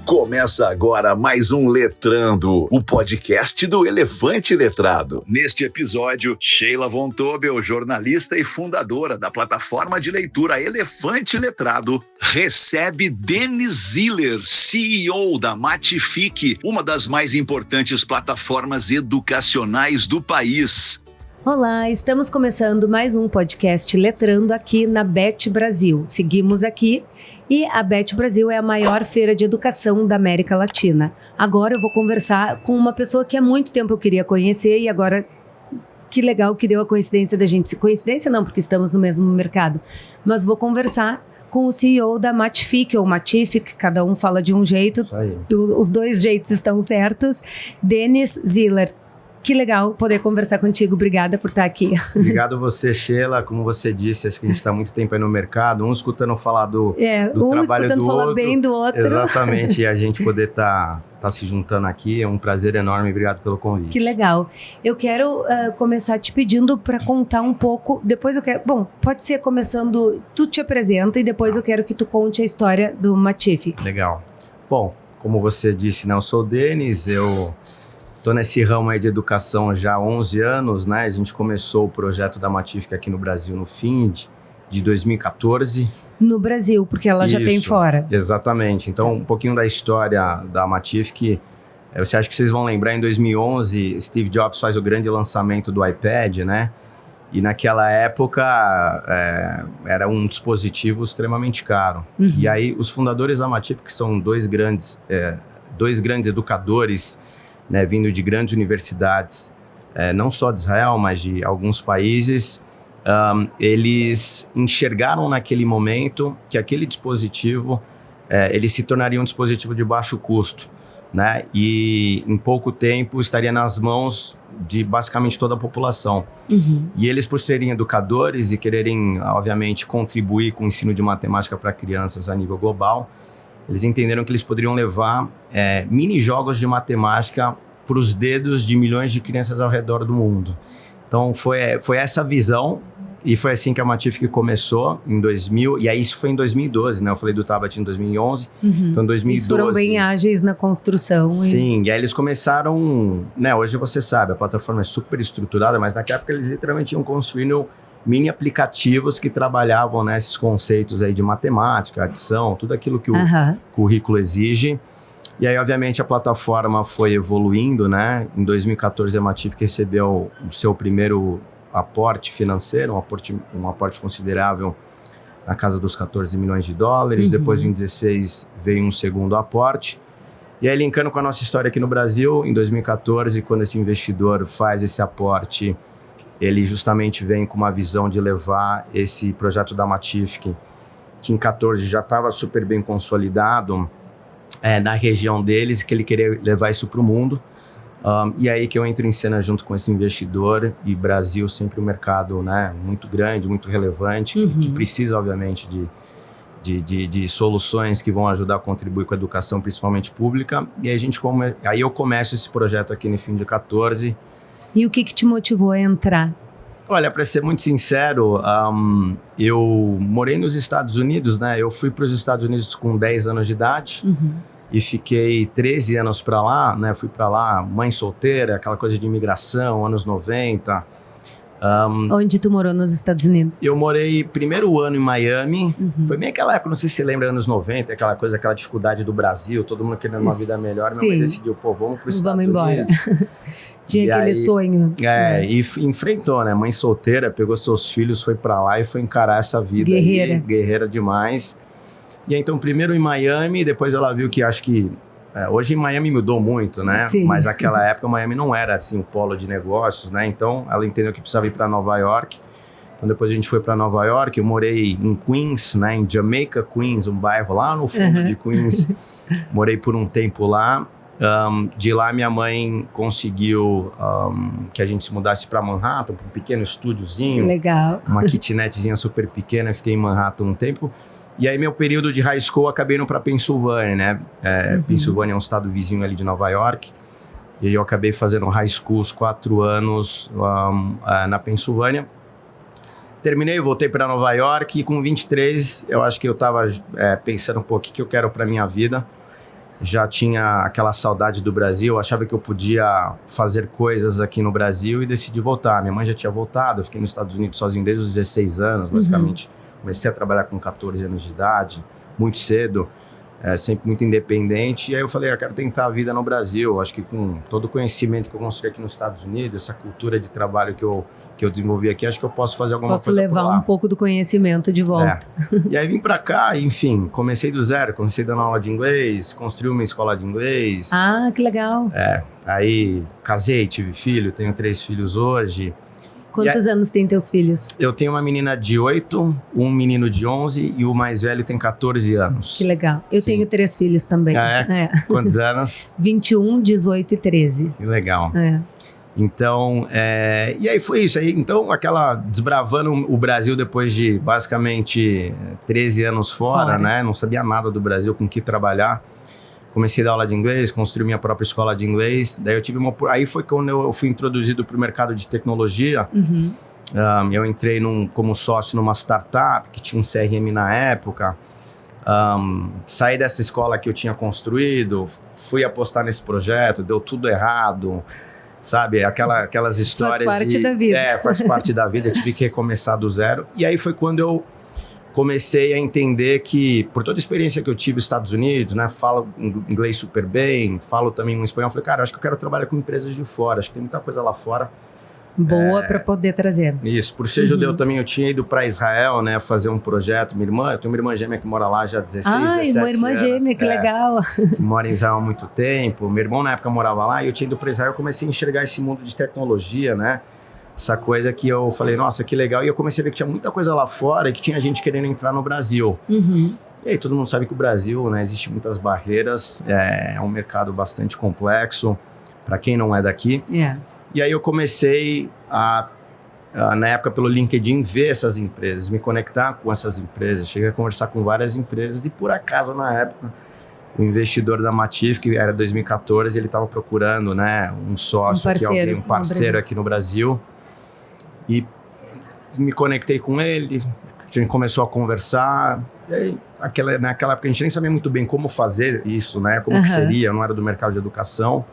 Começa agora mais um Letrando, o podcast do Elefante Letrado. Neste episódio, Sheila Von Tobel, jornalista e fundadora da plataforma de leitura Elefante Letrado, recebe Denis Ziller, CEO da Matific, uma das mais importantes plataformas educacionais do país. Olá, estamos começando mais um podcast Letrando aqui na Bet Brasil. Seguimos aqui e a Bet Brasil é a maior feira de educação da América Latina. Agora eu vou conversar com uma pessoa que há muito tempo eu queria conhecer e agora que legal que deu a coincidência da gente. Coincidência não, porque estamos no mesmo mercado. Mas vou conversar com o CEO da Matific ou Matific, cada um fala de um jeito. Isso aí. Os dois jeitos estão certos. Denis Ziller. Que legal poder conversar contigo. Obrigada por estar aqui. Obrigado a você, Sheila. Como você disse, acho que a gente está muito tempo aí no mercado, um escutando falar do trabalho do outro. Um escutando falar bem do outro. Exatamente, e a gente poder tá se juntando aqui, é um prazer enorme. Obrigado pelo convite. Que legal. Eu quero começar te pedindo para contar um pouco, depois eu quero... Bom, pode ser começando, tu te apresenta e depois eu quero que tu conte a história do Matific. Legal. Bom, como você disse, né, eu sou o Denis, eu... Estou nesse ramo aí de educação já há 11 anos, né? A gente começou o projeto da Matific aqui no Brasil no fim de 2014. No Brasil, porque ela já tem fora. Exatamente. Então, um pouquinho da história da Matific. Você acha que vocês vão lembrar, em 2011, Steve Jobs faz o grande lançamento do iPad, né? E naquela época era um dispositivo extremamente caro. Uhum. E aí, os fundadores da Matific, que são dois grandes educadores, né, vindo de grandes universidades, não só de Israel, mas de alguns países, eles enxergaram naquele momento que aquele dispositivo ele se tornaria um dispositivo de baixo custo, né, e em pouco tempo estaria nas mãos de basicamente toda a população. Uhum. E eles, por serem educadores e quererem, obviamente, contribuir com o ensino de matemática para crianças a nível global, eles entenderam que eles poderiam levar mini-jogos de matemática para os dedos de milhões de crianças ao redor do mundo. Então, foi essa visão, e foi assim que a Matific começou, em 2000, e aí isso foi em 2012, né? Eu falei do tablet em 2011, então em 2012... Eles foram bem ágeis na construção. Sim, e aí eles começaram, né? Hoje você sabe, a plataforma é super estruturada, mas naquela época eles literalmente iam construindo mini aplicativos que trabalhavam nesses conceitos aí de matemática, adição, tudo aquilo que o currículo exige. E aí, obviamente, a plataforma foi evoluindo, né? Em 2014, a Matific recebeu o seu primeiro aporte financeiro, um aporte considerável na casa dos 14 milhões de dólares. Uhum. Depois, em 2016, veio um segundo aporte. E aí, linkando com a nossa história aqui no Brasil, em 2014, quando esse investidor faz esse aporte, ele justamente vem com uma visão de levar esse projeto da Matific, que em 2014 já estava super bem consolidado na região deles, que ele queria levar isso para o mundo. E aí que eu entro em cena junto com esse investidor, e Brasil sempre um mercado, né, muito grande, muito relevante, que precisa, obviamente, de soluções que vão ajudar a contribuir com a educação, principalmente pública. E aí eu começo esse projeto aqui no fim de 2014. E o que te motivou a entrar? Olha, para ser muito sincero, eu morei nos Estados Unidos, né? Eu fui para os Estados Unidos com 10 anos de idade e fiquei 13 anos para lá, né? Fui para lá, mãe solteira, aquela coisa de imigração, anos 90. Onde tu morou nos Estados Unidos? Eu morei primeiro ano em Miami. Foi bem aquela época, não sei se você lembra, anos 90, aquela coisa, aquela dificuldade do Brasil, todo mundo querendo uma vida melhor. Minha mãe decidiu, vamos para os Estados Unidos. Tinha aquele sonho. E enfrentou, né? Mãe solteira, pegou seus filhos, foi pra lá e foi encarar essa vida. Guerreira demais. E aí, então, primeiro em Miami, depois ela viu que, acho que... hoje Miami mudou muito, né? Sim. Mas naquela época Miami não era, assim, o polo de negócios, né? Então, ela entendeu que precisava ir pra Nova York. Então, depois a gente foi pra Nova York. Eu morei em Queens, né? Em Jamaica, Queens, um bairro lá no fundo de Queens. Morei por um tempo lá. De lá minha mãe conseguiu que a gente se mudasse para Manhattan, para um pequeno estúdiozinho. Legal. Uma kitnetzinha super pequena, fiquei em Manhattan um tempo. E aí meu período de high school acabei indo para Pensilvânia, né? Pensilvânia é um estado vizinho ali de Nova York. E aí eu acabei fazendo high school os 4 anos na Pensilvânia. Terminei, voltei para Nova York e com 23 eu acho que eu estava pensando um pouco o que eu quero para minha vida. já tinha aquela saudade do Brasil, achava que eu podia fazer coisas aqui no Brasil e decidi voltar. Minha mãe já tinha voltado, eu fiquei nos Estados Unidos sozinho desde os 16 anos, basicamente. Comecei a trabalhar com 14 anos de idade, muito cedo, sempre muito independente. E aí eu falei, eu quero tentar a vida no Brasil. Acho que com todo o conhecimento que eu construí aqui nos Estados Unidos, essa cultura de trabalho que eu desenvolvi aqui, acho que eu posso fazer alguma coisa. Posso levar um pouco do conhecimento de volta. E aí vim pra cá, enfim, comecei do zero, comecei dando aula de inglês, construí uma escola de inglês. Ah, que legal. Aí casei, tive filho, tenho 3 filhos hoje. Quantos anos tem teus filhos? Eu tenho uma menina de 8, um menino de 11 e o mais velho tem 14 anos. Que legal. Eu tenho 3 filhos também. Quantos anos? 21, 18 e 13. Que legal. Então, e aí foi isso. Então, desbravando o Brasil depois de basicamente 13 anos fora, né? Não sabia nada do Brasil, com que trabalhar. Comecei a dar aula de inglês, construí minha própria escola de inglês. Daí eu tive aí foi quando eu fui introduzido para o mercado de tecnologia. Eu entrei como sócio numa startup que tinha um CRM na época. Saí dessa escola que eu tinha construído, fui apostar nesse projeto, deu tudo errado. Sabe, aquelas histórias. Faz parte da vida. Faz parte da vida, eu tive que recomeçar do zero. E aí foi quando eu comecei a entender que, por toda a experiência que eu tive nos Estados Unidos, né, falo inglês super bem, falo também um espanhol, falei, cara, acho que eu quero trabalhar com empresas de fora, acho que tem muita coisa lá fora. Boa para poder trazer. Isso, por ser judeu também, eu tinha ido para Israel, né, fazer um projeto. Eu tenho uma irmã gêmea que mora lá já há 16, 17 anos. Uma irmã gêmea, que legal. Que mora em Israel há muito tempo. Meu irmão na época morava lá e eu tinha ido para Israel, eu comecei a enxergar esse mundo de tecnologia, né, essa coisa que eu falei, nossa, que legal. E eu comecei a ver que tinha muita coisa lá fora e que tinha gente querendo entrar no Brasil. E aí todo mundo sabe que o Brasil, né, existe muitas barreiras, é um mercado bastante complexo para quem não é daqui. E aí eu comecei na época pelo LinkedIn, ver essas empresas, me conectar com essas empresas. Cheguei a conversar com várias empresas e por acaso na época o investidor da Matif, que era 2014, ele estava procurando, né, um sócio, um parceiro aqui no Brasil. E me conectei com ele, a gente começou a conversar. E aí, naquela época a gente nem sabia muito bem como fazer isso, né, como que seria, eu não era do mercado de educação.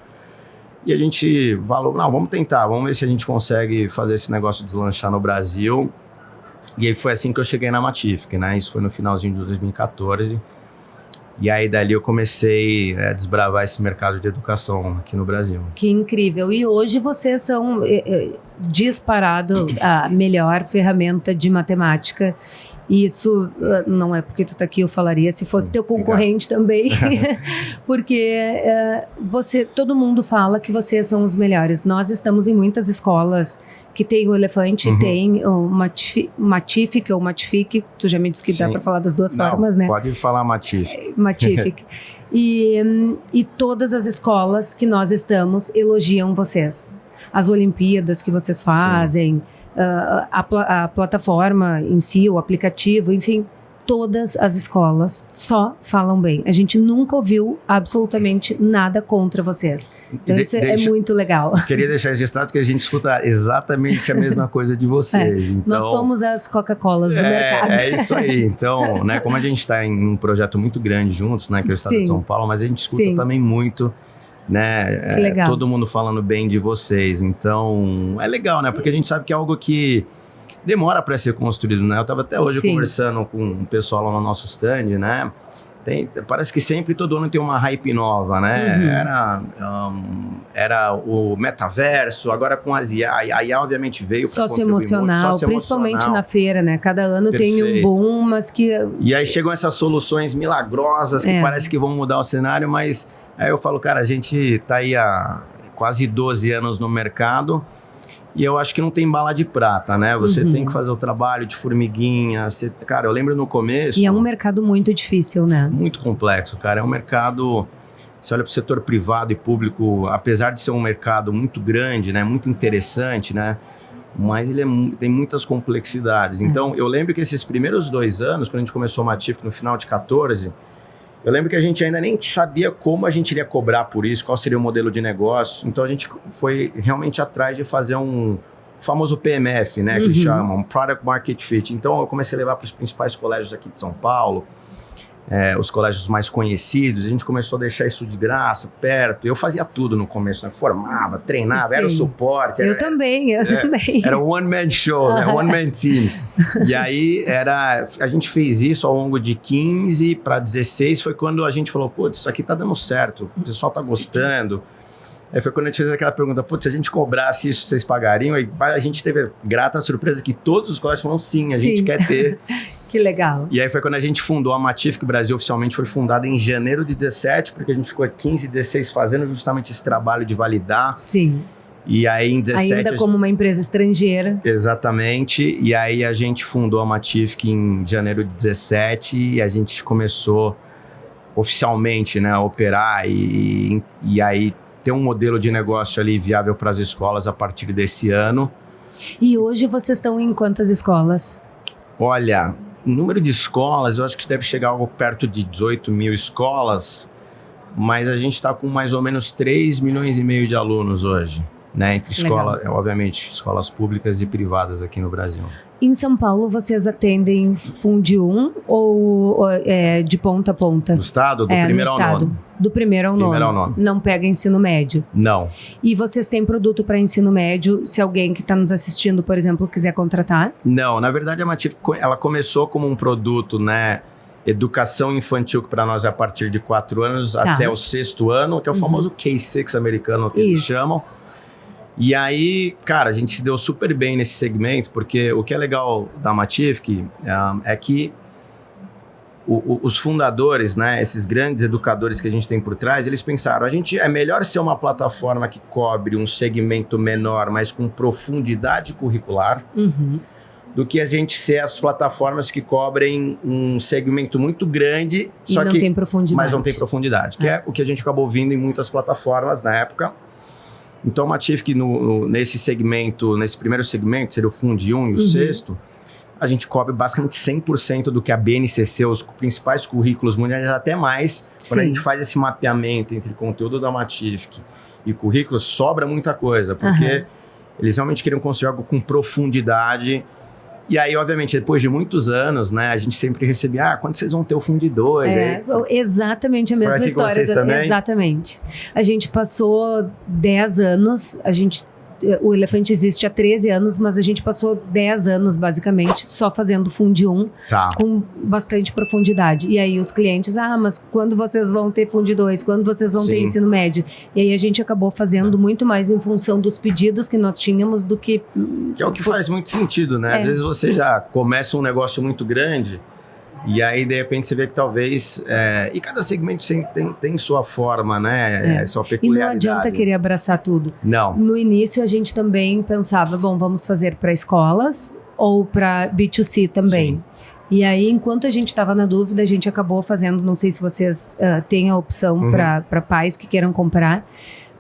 E a gente falou, não, vamos tentar, vamos ver se a gente consegue fazer esse negócio deslanchar no Brasil. E aí foi assim que eu cheguei na Matif, né? Isso foi no finalzinho de 2014. E aí dali eu comecei a desbravar esse mercado de educação aqui no Brasil. Que incrível. E hoje vocês são disparado a melhor ferramenta de matemática. Isso não é porque tu tá aqui, eu falaria, se fosse teu concorrente também, porque todo mundo fala que vocês são os melhores. Nós estamos em muitas escolas que tem o Elefante, tem o Matific ou Matific, tu já me disse que dá para falar das duas formas, né? Pode falar Matific. Matific. E todas as escolas que nós estamos elogiam vocês. As Olimpíadas que vocês fazem, a plataforma em si, o aplicativo, enfim, todas as escolas só falam bem. A gente nunca ouviu absolutamente nada contra vocês. Então isso é muito legal. Queria deixar registrado que a gente escuta exatamente a mesma coisa de vocês. Então, nós somos as Coca-Colas do mercado. É isso aí. Então, né, como a gente está em um projeto muito grande juntos, né, que é o Estado de São Paulo, mas a gente escuta também muito, né, todo mundo falando bem de vocês. Então, é legal, né, porque a gente sabe que é algo que demora para ser construído, né? Eu estava até hoje conversando com o pessoal lá no nosso stand, né? Parece que sempre todo ano tem uma hype nova, né? Era o metaverso, agora com as IA. A IA obviamente veio para socioemocional, principalmente na feira, né? Cada ano tem um boom, mas que... E aí chegam essas soluções milagrosas que parece que vão mudar o cenário, mas aí eu falo, cara, a gente tá aí há quase 12 anos no mercado. E eu acho que não tem bala de prata, né? Você tem que fazer o trabalho de formiguinha. Cara, eu lembro no começo... E é um mercado muito difícil, né? Muito complexo, cara. É um mercado... Você olha para o setor privado e público, apesar de ser um mercado muito grande, né? Muito interessante, né? Mas ele tem muitas complexidades. Então, eu lembro que esses primeiros 2 anos, quando a gente começou a Matif no final de 14... Eu lembro que a gente ainda nem sabia como a gente iria cobrar por isso, qual seria o modelo de negócio. Então, a gente foi realmente atrás de fazer um famoso PMF, né? Que eles chamam, Product Market Fit. Então, eu comecei a levar para os principais colégios aqui de São Paulo. os colégios mais conhecidos, a gente começou a deixar isso de graça, perto. Eu fazia tudo no começo, né? Formava, treinava, Sim. era o suporte. Eu também. Era um one-man show, né? One-man team. E aí, a gente fez isso ao longo de 15 para 16, foi quando a gente falou, putz, isso aqui tá dando certo, o pessoal tá gostando. Aí foi quando a gente fez aquela pergunta, putz, se a gente cobrasse isso, vocês pagariam? Aí a gente teve a grata surpresa que todos os colégios falaram, sim, a gente quer ter. Que legal. E aí foi quando a gente fundou a Matific Brasil, oficialmente foi fundada em janeiro de 17, porque a gente ficou 15 e 16 fazendo justamente esse trabalho de validar. Sim. E aí em 17... Ainda como uma empresa estrangeira. Exatamente. E aí a gente fundou a Matific em janeiro de 17 e a gente começou oficialmente, né, a operar e aí ter um modelo de negócio ali viável para as escolas a partir desse ano. E hoje vocês estão em quantas escolas? Olha, o número de escolas, eu acho que deve chegar algo perto de 18 mil escolas, mas a gente está com mais ou menos 3 milhões e meio de alunos hoje, né? Entre escolas, obviamente, escolas públicas e privadas aqui no Brasil. Em São Paulo, vocês atendem Fundi 1 ou de ponta a ponta? Do estado? Do primeiro ao nono. Do primeiro ao nono. Não pega ensino médio? Não. E vocês têm produto para ensino médio, se alguém que está nos assistindo, por exemplo, quiser contratar? Não, na verdade a Matific, ela começou como um produto, né? Educação infantil, que para nós é a partir de 4 anos até o 6º ano, que é o famoso K6 americano, que eles chamam. E aí, cara, a gente se deu super bem nesse segmento, porque o que é legal da Matific é que os fundadores, né, esses grandes educadores que a gente tem por trás, eles pensaram, é melhor ser uma plataforma que cobre um segmento menor, mas com profundidade curricular, do que a gente ser as plataformas que cobrem um segmento muito grande, mas não tem profundidade. Que é o que a gente acabou vindo em muitas plataformas na época. Então, a Matific, nesse segmento, nesse primeiro segmento, seria o Fundi 1 e o 6º, a gente cobre basicamente 100% do que a BNCC, os principais currículos mundiais, até mais. Quando a gente faz esse mapeamento entre conteúdo da Matific e currículos, sobra muita coisa, porque eles realmente queriam construir algo com profundidade. E aí, obviamente, depois de muitos anos, né, a gente sempre recebia, quando vocês vão ter o Fundi 2? Exatamente a mesma história. Exatamente. A gente passou 10 anos, o Elefante existe há 13 anos, mas a gente passou 10 anos, basicamente, só fazendo Fundi 1, com bastante profundidade. E aí os clientes, mas quando vocês vão ter Fundi 2? Quando vocês vão ter ensino médio? E aí a gente acabou fazendo muito mais em função dos pedidos que nós tínhamos do que... Que é o que faz muito sentido, né? Às vezes você já começa um negócio muito grande e aí, de repente, você vê que talvez... e cada segmento tem sua forma, né? Sua peculiaridade. E não adianta querer abraçar tudo. Não. No início, a gente também pensava, vamos fazer para escolas ou para B2C também. Sim. E aí, enquanto a gente estava na dúvida, a gente acabou fazendo, não sei se vocês têm a opção para pais que queiram comprar,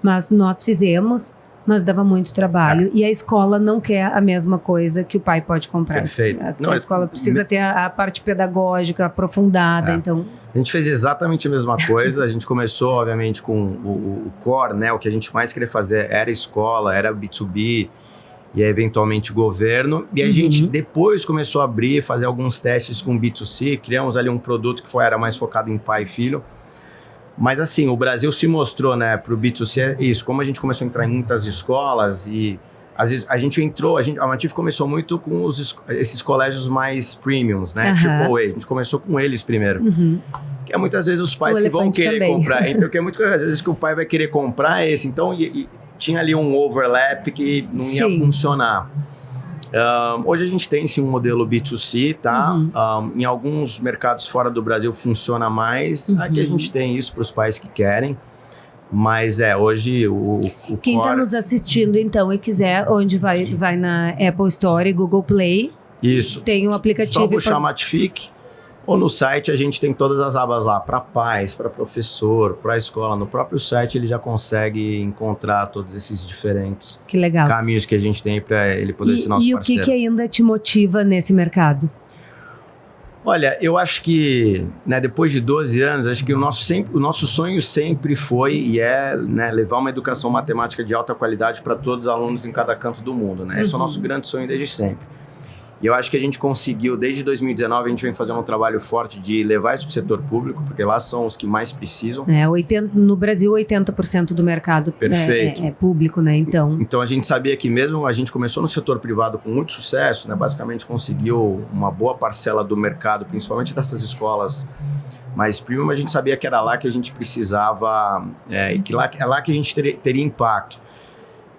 mas nós fizemos... Mas dava muito trabalho. E a escola não quer a mesma coisa que o pai pode comprar. Perfeito. A escola precisa ter a parte pedagógica aprofundada, então... A gente fez exatamente a mesma coisa. A gente começou, obviamente, com o core, né? O que a gente mais queria fazer era escola, era B2B e eventualmente governo. E a gente depois começou a abrir, fazer alguns testes com B2C. Criamos ali um produto que era mais focado em pai e filho. Mas assim, o Brasil se mostrou, né, para o B2C, isso, como a gente começou a entrar em muitas escolas e às vezes a gente entrou, a Matific começou muito com esses colégios mais premiums, né, AAA, a gente começou com eles primeiro, que é muitas vezes os pais que vão querer comprar, então que é muito às vezes que o pai vai querer comprar esse, então e tinha ali um overlap que não ia funcionar. Hoje a gente tem sim um modelo B2C, tá? Em alguns mercados fora do Brasil funciona mais. Aqui a gente tem isso para os pais que querem. Mas hoje o quem está nos assistindo então e quiser, onde vai na Apple Store e Google Play. Isso. Tem o aplicativo. Só puxar Matific. Ou no site a gente tem todas as abas lá, para pais, para professor, para escola. No próprio site ele já consegue encontrar todos esses diferentes caminhos que a gente tem para ele poder ser nosso parceiro. E o que ainda te motiva nesse mercado? Olha, eu acho que, né, depois de 12 anos, acho que o nosso sonho sempre foi e é, né, levar uma educação matemática de alta qualidade para todos os alunos em cada canto do mundo, né? Esse é o nosso grande sonho desde sempre. E eu acho que a gente conseguiu, desde 2019, a gente vem fazendo um trabalho forte de levar isso para o setor público, porque lá são os que mais precisam. No Brasil, 80% do mercado é público, né? Então a gente sabia que mesmo a gente começou no setor privado com muito sucesso, né? Basicamente conseguiu uma boa parcela do mercado, principalmente dessas escolas mais premium, a gente sabia que era lá que a gente precisava, e que é lá que a gente teria impacto.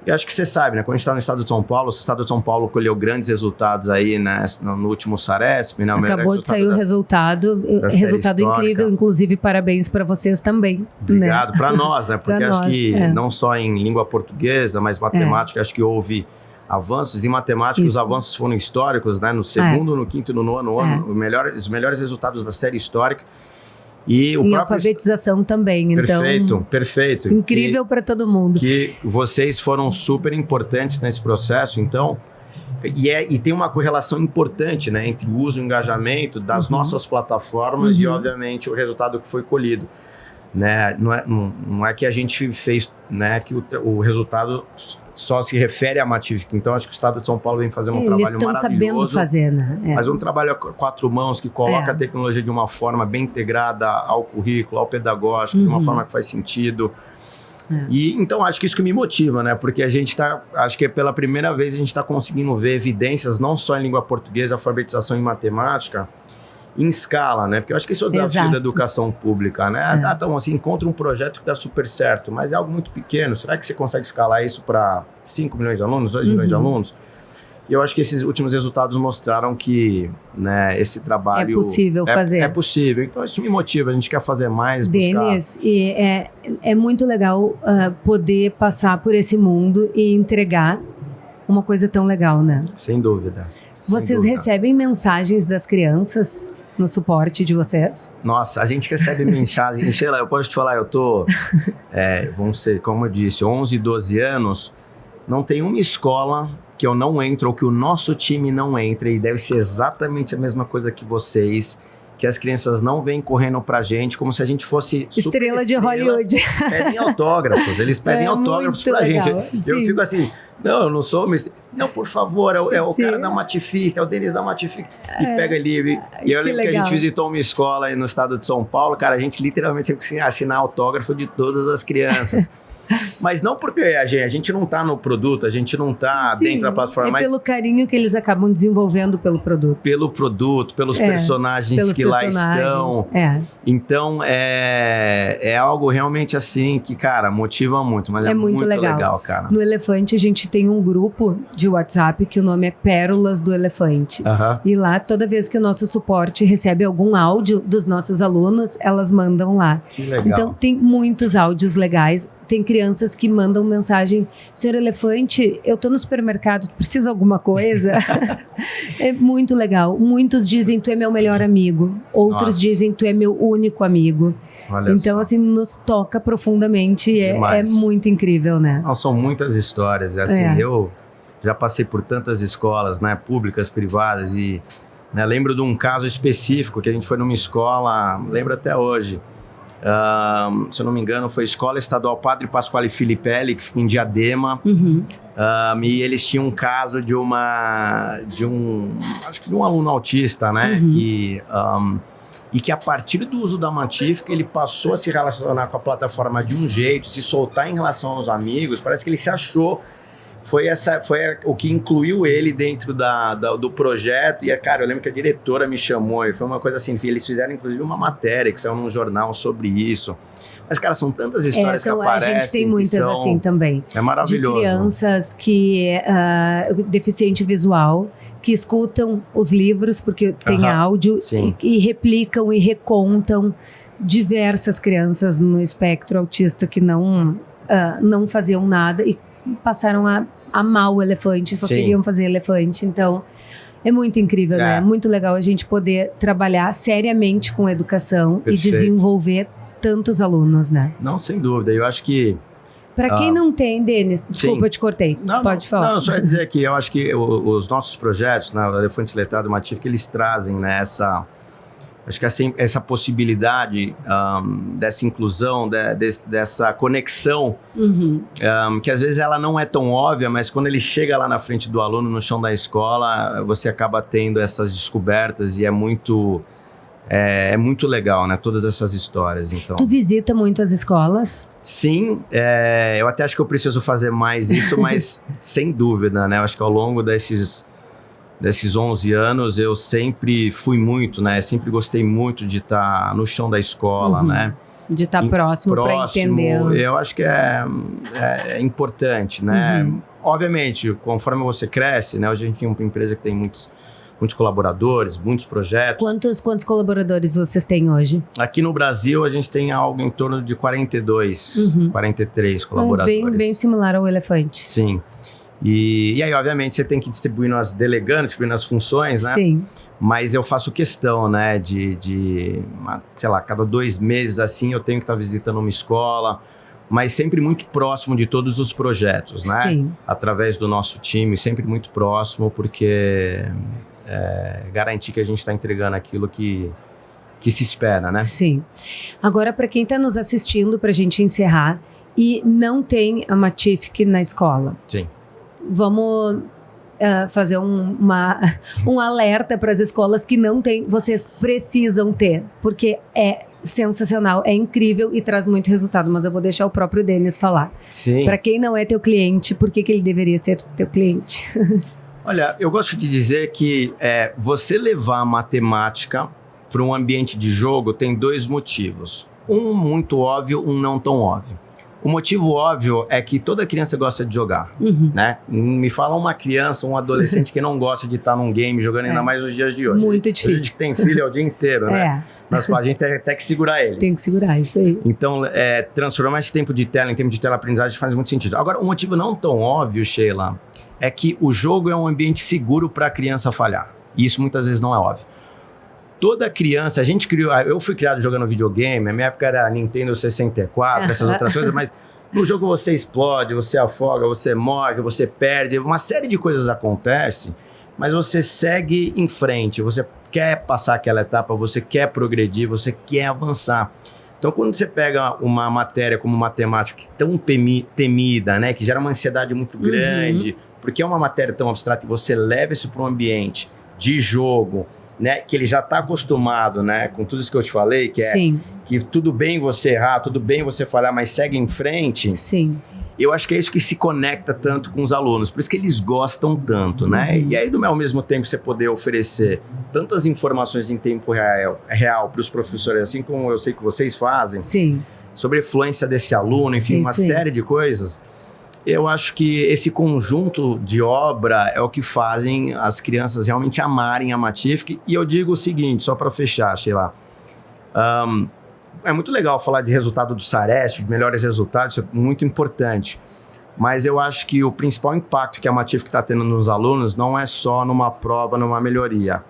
E acho que você sabe, né? Quando a gente está no estado de São Paulo, o estado de São Paulo colheu grandes resultados aí, né, no último Saresp, né? Acabou de sair o resultado incrível, inclusive parabéns para vocês também. Obrigado, né? Para nós, né? Porque acho que não só em língua portuguesa, mas matemática, acho que houve avanços em matemática, os avanços foram históricos, né? No segundo, no quinto e no nono ano, os melhores resultados da série histórica. E em alfabetização também, então... Perfeito. Incrível para todo mundo. Que vocês foram super importantes nesse processo, então... E tem uma correlação importante, né, entre o uso e o engajamento das nossas plataformas e, obviamente, o resultado que foi colhido. Né? Não é que a gente fez, né, que o resultado só se refere à Matific. Então, acho que o Estado de São Paulo vem fazendo um trabalho maravilhoso. Eles estão sabendo fazer, né? Mas um trabalho a 4 mãos que coloca a tecnologia de uma forma bem integrada ao currículo, ao pedagógico, de uma forma que faz sentido. E então acho que isso que me motiva, né? Porque a gente acho que pela primeira vez a gente está conseguindo ver evidências não só em língua portuguesa, alfabetização em matemática, em escala, né? Porque eu acho que esse é o desafio da educação pública, né? Então, assim, encontra um projeto que dá super certo, mas é algo muito pequeno. Será que você consegue escalar isso para 5 milhões de alunos, 2 milhões de alunos? E eu acho que esses últimos resultados mostraram que, né, esse trabalho... É possível fazer. É possível. Então, isso me motiva. A gente quer fazer mais, Denis, e é muito legal poder passar por esse mundo e entregar uma coisa tão legal, né? Sem dúvida. Vocês recebem mensagens das crianças no suporte de vocês? Nossa, a gente recebe mensagem. Sheila, eu posso te falar, eu tô, vamos ser, como eu disse, 11, 12 anos, não tem uma escola que eu não entro ou que o nosso time não entra, e deve ser exatamente a mesma coisa que vocês, que as crianças não vêm correndo pra gente como se a gente fosse estrela de Hollywood. Pedem autógrafos, eles pedem autógrafos pra legal. Gente. Eu fico assim, não, eu não sou... Não, por favor, é o cara da Matific, é o Denis da Matific. E pega ali. E eu lembro que a gente visitou uma escola aí no estado de São Paulo, cara, a gente literalmente teve que assinar autógrafo de todas as crianças. Mas não porque a gente não está no produto, a gente não está dentro da plataforma. Mas pelo carinho que eles acabam desenvolvendo pelo produto. Pelo produto, pelos personagens que lá estão. Então, é algo realmente assim que, cara, motiva muito, mas é muito legal, cara. No Elefante, a gente tem um grupo de WhatsApp que o nome é Pérolas do Elefante. E lá, toda vez que o nosso suporte recebe algum áudio dos nossos alunos, elas mandam lá. Que legal. Então, tem muitos áudios legais. Tem crianças que mandam mensagem: Senhor Elefante, eu tô no supermercado, precisa alguma coisa? É muito legal. Muitos dizem, tu é meu melhor amigo. Outros dizem, tu é meu único amigo. Olha então, só. Assim, nos toca profundamente. É muito incrível, né? Não, são muitas histórias. Assim, eu já passei por tantas escolas, né, públicas, privadas, e lembro de um caso específico que a gente foi numa escola, lembro até hoje. Se eu não me engano, foi a Escola Estadual Padre Pasquale Filippelli, que fica em Diadema. E eles tinham um caso de um aluno autista, né? E que a partir do uso da Matific, ele passou a se relacionar com a plataforma de um jeito, se soltar em relação aos amigos. Parece que ele se achou. Foi o que incluiu ele dentro do projeto. E, cara, eu lembro que a diretora me chamou e foi uma coisa assim, eles fizeram inclusive uma matéria que saiu num jornal sobre isso. Mas, cara, são tantas histórias que aparecem. A gente tem muitas assim também. É maravilhoso. De crianças que deficiente visual, que escutam os livros, porque tem áudio, e replicam e recontam. Diversas crianças no espectro autista que não faziam nada e passaram a amar o elefante, só queriam fazer elefante. Então, é muito incrível, né? É muito legal a gente poder trabalhar seriamente com educação e desenvolver tantos alunos, né? Não, sem dúvida. Eu acho que... Para quem não tem, Denis, desculpa, eu te cortei. Pode falar. Não, só ia dizer que eu acho que os nossos projetos, né, o Elefante Letrado Matific, eles trazem, né, Acho que essa possibilidade dessa inclusão, dessa conexão, que às vezes ela não é tão óbvia, mas quando ele chega lá na frente do aluno, no chão da escola, você acaba tendo essas descobertas e é muito legal, né? Todas essas histórias, então. Tu visita muitas escolas? Sim, eu até acho que eu preciso fazer mais isso, mas sem dúvida, né? Eu acho que ao longo desses 11 anos eu sempre fui muito, né? Sempre gostei muito de estar no chão da escola, né? De estar próximo para entender. Eu acho que é importante, né? Obviamente, conforme você cresce, né? Hoje a gente tem uma empresa que tem muitos colaboradores, muitos projetos. Quantos colaboradores vocês têm hoje? Aqui no Brasil, a gente tem algo em torno de 42, 43 colaboradores. Bem similar ao Elefante. Sim. E aí, obviamente, você tem que distribuir distribuindo as funções, né? Sim. Mas eu faço questão, né, sei lá, cada 2 meses, assim, eu tenho que estar visitando uma escola, mas sempre muito próximo de todos os projetos, né? Sim. Através do nosso time, sempre muito próximo, porque garantir que a gente está entregando aquilo que se espera, né? Sim. Agora, para quem está nos assistindo, para a gente encerrar, e não tem a Matific na escola. Sim. Vamos fazer um alerta para as escolas que não tem, vocês precisam ter, porque é sensacional, é incrível e traz muito resultado, mas eu vou deixar o próprio Denis falar. Sim. Para quem não é teu cliente, por que ele deveria ser teu cliente? Olha, eu gosto de dizer que você levar a matemática para um ambiente de jogo tem 2 motivos. Um muito óbvio, um não tão óbvio. O motivo óbvio é que toda criança gosta de jogar, né? Me fala uma criança, um adolescente que não gosta de estar num game jogando, ainda mais nos dias de hoje. Muito difícil. A gente que tem filho é o dia inteiro, né? Mas a gente tem até que segurar eles. Tem que segurar, isso aí. Então, transformar esse tempo de tela em tempo de tela-aprendizagem faz muito sentido. Agora, o motivo não tão óbvio, Sheila, é que o jogo é um ambiente seguro para a criança falhar. E isso muitas vezes não é óbvio. Toda criança, eu fui criado jogando videogame, na minha época era Nintendo 64, essas outras coisas, mas no jogo você explode, você afoga, você morre, você perde, uma série de coisas acontece, mas você segue em frente, você quer passar aquela etapa, você quer progredir, você quer avançar. Então, quando você pega uma matéria como matemática, que é tão temida, né, que gera uma ansiedade muito grande, porque é uma matéria tão abstrata, e você leva isso para um ambiente de jogo, né, que ele já está acostumado, né, com tudo isso que eu te falei, que que tudo bem você errar, tudo bem você falhar, mas segue em frente. Sim. Eu acho que é isso que se conecta tanto com os alunos, por isso que eles gostam tanto, né? E aí, ao mesmo tempo, você poder oferecer tantas informações em tempo real para os professores, assim como eu sei que vocês fazem, sobre a influência desse aluno, enfim, uma série de coisas. Eu acho que esse conjunto de obra é o que fazem as crianças realmente amarem a Matific. E eu digo o seguinte, só para fechar, Sheila, é muito legal falar de resultado do Sarest, de melhores resultados, isso é muito importante. Mas eu acho que o principal impacto que a Matific está tendo nos alunos não é só numa prova, numa melhoria.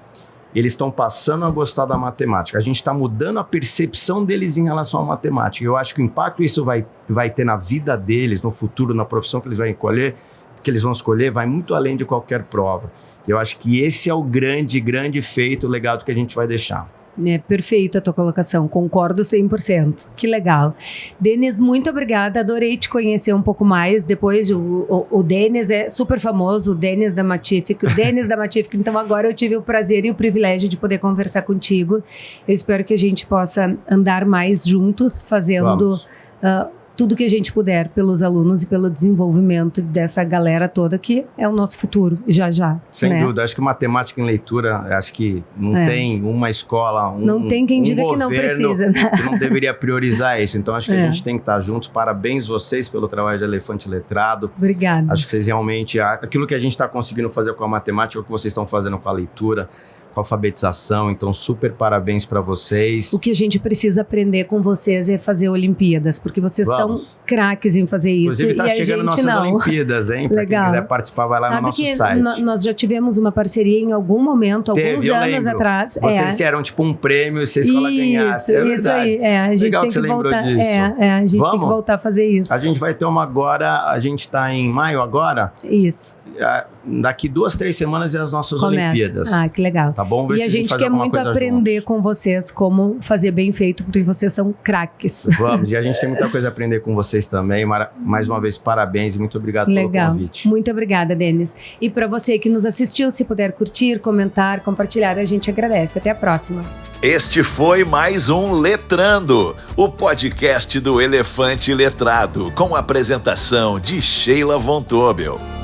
Eles estão passando a gostar da matemática. A gente está mudando a percepção deles em relação à matemática. Eu acho que o impacto isso vai ter na vida deles, no futuro, na profissão que eles vão escolher, vai muito além de qualquer prova. Eu acho que esse é o grande feito, o legado que a gente vai deixar. É perfeita a tua colocação, concordo 100%. Que legal. Denis, muito obrigada, adorei te conhecer um pouco mais. Depois, o Denis é super famoso, o Denis da Matific, então agora eu tive o prazer e o privilégio de poder conversar contigo. Eu espero que a gente possa andar mais juntos, fazendo tudo que a gente puder pelos alunos e pelo desenvolvimento dessa galera toda que é o nosso futuro, já. Sem dúvida, acho que matemática em leitura, acho que não tem uma escola, não tem quem diga que não precisa, né? Que não deveria priorizar isso. Então acho que a gente tem que estar juntos. Parabéns vocês pelo trabalho de Elefante Letrado. Obrigada. Acho que vocês realmente, aquilo que a gente está conseguindo fazer com a matemática, é o que vocês estão fazendo com a leitura, com a alfabetização, então super parabéns para vocês. O que a gente precisa aprender com vocês é fazer Olimpíadas, porque vocês são craques em fazer isso. Inclusive tá chegando nossas Olimpíadas, hein? Para quem quiser participar, vai lá no nosso site. Nós já tivemos uma parceria em algum momento, alguns anos atrás. Vocês tiveram tipo um prêmio se a escola ganhasse. Isso aí. A gente legal tem que voltar. A gente tem que voltar a fazer isso. A gente vai ter uma agora, a gente tá em maio agora. Isso. daqui 2-3 semanas é as nossas Olimpíadas. Ah, que legal. Tá bom? E a gente quer muito aprender com vocês como fazer bem feito, porque vocês são craques. Vamos, e a gente tem muita coisa a aprender com vocês também. Mais uma vez, parabéns e muito obrigado pelo convite. Muito obrigada, Denis. E para você que nos assistiu, se puder curtir, comentar, compartilhar, a gente agradece. Até a próxima. Este foi mais um Letrando, o podcast do Elefante Letrado, com a apresentação de Sheila Von Tobel.